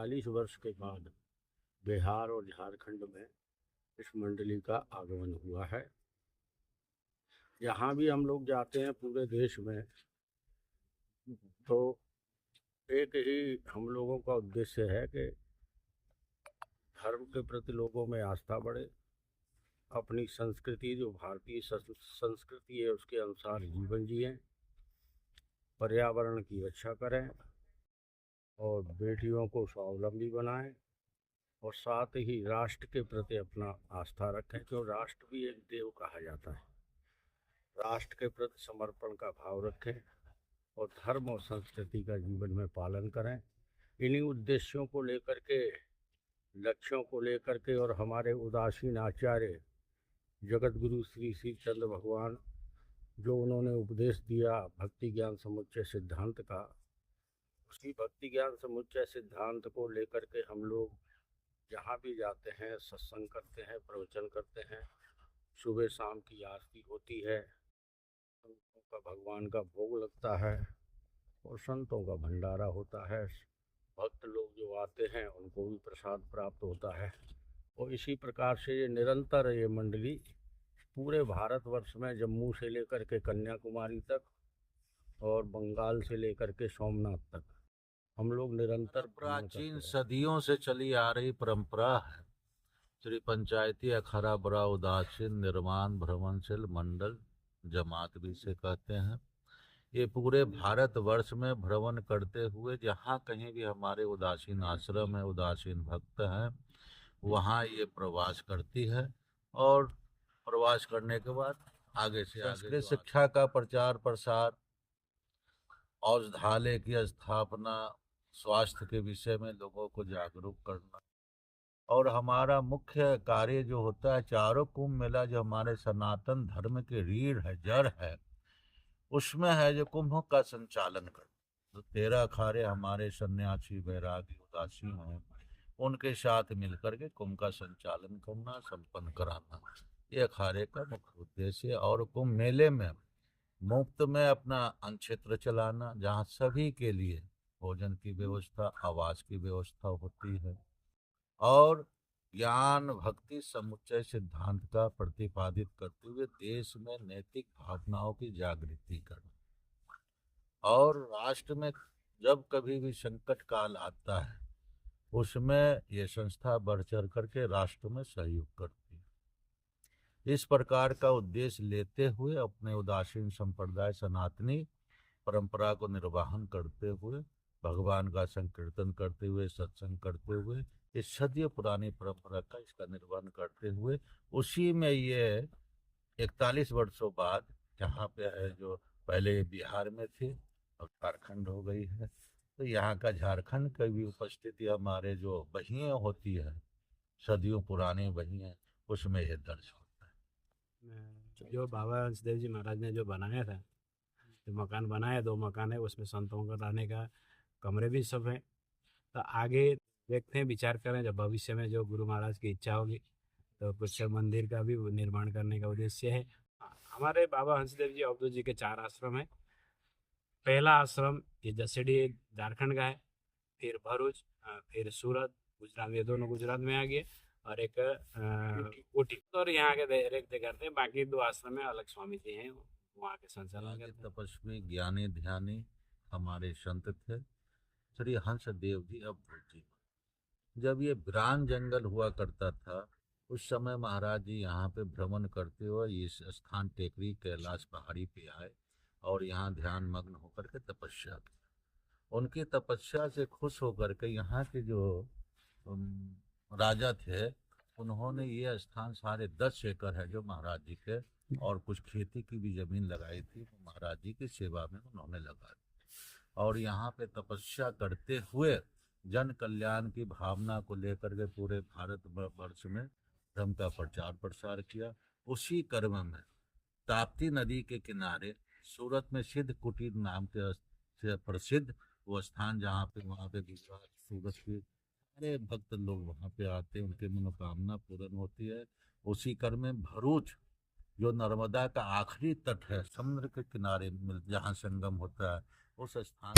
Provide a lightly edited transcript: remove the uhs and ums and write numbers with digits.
40 वर्ष के बाद बिहार और झारखंड में इस मंडली का आगमन हुआ है। जहाँ भी हम लोग जाते हैं पूरे देश में, तो एक ही हम लोगों का उद्देश्य है कि धर्म के प्रति लोगों में आस्था बढ़े, अपनी संस्कृति जो भारतीय संस्कृति है उसके अनुसार जीवन जिएं, पर्यावरण की रक्षा करें और बेटियों को स्वावलंबी बनाएं, और साथ ही राष्ट्र के प्रति अपना आस्था रखें, क्योंकि राष्ट्र भी एक देव कहा जाता है। राष्ट्र के प्रति समर्पण का भाव रखें और धर्म और संस्कृति का जीवन में पालन करें। इन्हीं उद्देश्यों को लेकर के, लक्ष्यों को लेकर के, और हमारे उदासीन आचार्य जगत गुरु श्री श्री चंद्र भगवान जो उन्होंने उपदेश दिया भक्ति ज्ञान समुच्चय सिद्धांत का, उसी भक्ति ज्ञान समुच्चय सिद्धांत को लेकर के हम लोग जहाँ भी जाते हैं सत्संग करते हैं, प्रवचन करते हैं, सुबह शाम की आरती होती है, संतों का भगवान का भोग लगता है और संतों का भंडारा होता है। भक्त लोग जो आते हैं उनको भी प्रसाद प्राप्त होता है। और इसी प्रकार से ये निरंतर ये मंडली पूरे भारतवर्ष में जम्मू से लेकर के कन्याकुमारी तक और बंगाल से लेकर के सोमनाथ तक हम लोग निरंतर प्राचीन सदियों से चली आ रही परंपरा है। श्री पंचायती अखाड़ा बड़ा उदासीन निर्माण भ्रमणशील मंडल, जमात भी से कहते हैं। ये पूरे भारतवर्ष में भ्रमण करते हुए जहाँ कहीं भी हमारे उदासीन आश्रम है, उदासीन भक्त हैं, वहाँ ये प्रवास करती है। और प्रवास करने के बाद आगे से आगे शिक्षा का प्रचार प्रसार, औषधालय की स्थापना, स्वास्थ्य के विषय में लोगों को जागरूक करना, और हमारा मुख्य कार्य जो होता है चारों कुंभ मेला जो हमारे सनातन धर्म की रीढ़ है, जड़ है, उसमें है जो कुंभ का संचालन करना। तो 13 अखाड़े हमारे सन्यासी वैरागी उदासी हैं, उनके साथ मिलकर के कुंभ का संचालन करना, संपन्न कराना, ये अखाड़े का मुख्य उद्देश्य है। और कुंभ मेले में मुफ्त में अपना अनक्षेत्र चलाना, जहाँ सभी के लिए भोजन की व्यवस्था, आवास की व्यवस्था होती है, और ज्ञान भक्ति समुच्चय सिद्धांत का प्रतिपादित करते हुए देश में नैतिक भावनाओं की जागृति करना। और राष्ट्र में जब कभी भी संकट काल आता है उसमें ये संस्था बढ़ चढ़ करके राष्ट्र में सहयोग करती है। इस प्रकार का उद्देश्य लेते हुए अपने उदासीन संप्रदाय सनातनी परंपरा को निर्वाहन करते हुए, भगवान का संकीर्तन करते हुए, सत्संग करते हुए, इस सदियों पुरानी परंपरा का इसका निर्वहन करते हुए, उसी में ये 41 वर्षों बाद यहाँ पे है, जो पहले बिहार में थी और झारखंड हो गई है, तो यहाँ का झारखंड की भी उपस्थिति हमारे जो बहिएं होती है, सदियों पुरानी बहिएं, उसमें ये दर्ज होता है। जो बाबा हंसदेव जी महाराज ने जो बनाया था, जो मकान बनाया, 2 मकान है, उसमें संतों का रहने का कमरे भी सब हैं। तो आगे देखते हैं, विचार करें, जब भविष्य में जो गुरु महाराज की इच्छा होगी तो कुछ मंदिर का भी निर्माण करने का उद्देश्य है। हमारे बाबा हंसदेव जी अवधूत जी के 4 आश्रम है। पहला आश्रम ये जसेडी झारखंड का है, फिर भरूच, फिर सूरत गुजरात में, दोनों गुजरात में आ गए, और एक ऊटी। और यहाँ के देखते करते हैं। बाकी 2 आश्रम में अलग स्वामी जी हैं, वहाँ के संचालन करते हैं। तपस्वी ज्ञानी ध्यानी हमारे संत थे श्री हंसदेव जी अवधूत जी। जब ये वीरान जंगल हुआ करता था उस समय महाराज जी यहाँ पे भ्रमण करते हुए इस स्थान टेकरी कैलाश पहाड़ी पे आए और यहाँ ध्यान मग्न होकर के तपस्या की। उनकी तपस्या से खुश होकर के यहाँ के जो राजा थे, उन्होंने ये स्थान साढ़े 10 एकड़ है जो महाराज जी के, और कुछ खेती की भी जमीन लगाई थी, महाराज जी की सेवा में उन्होंने लगा दी। और यहाँ पे तपस्या करते हुए जन कल्याण की भावना को लेकर के पूरे भारत वर्ष में धर्म का प्रचार प्रसार किया। उसी क्रम में ताप्ती नदी के किनारे सूरत में सिद्ध कुटीर नाम के से प्रसिद्ध वो स्थान, जहाँ पे वहाँ पे गुजरात सूरत के सारे भक्त लोग वहाँ पे आते हैं, उनकी मनोकामना पूर्ण होती है। उसी क्रम में भरूच जो नर्मदा का आखिरी तट है, समुद्र के किनारे जहाँ संगम होता है, उस स्थान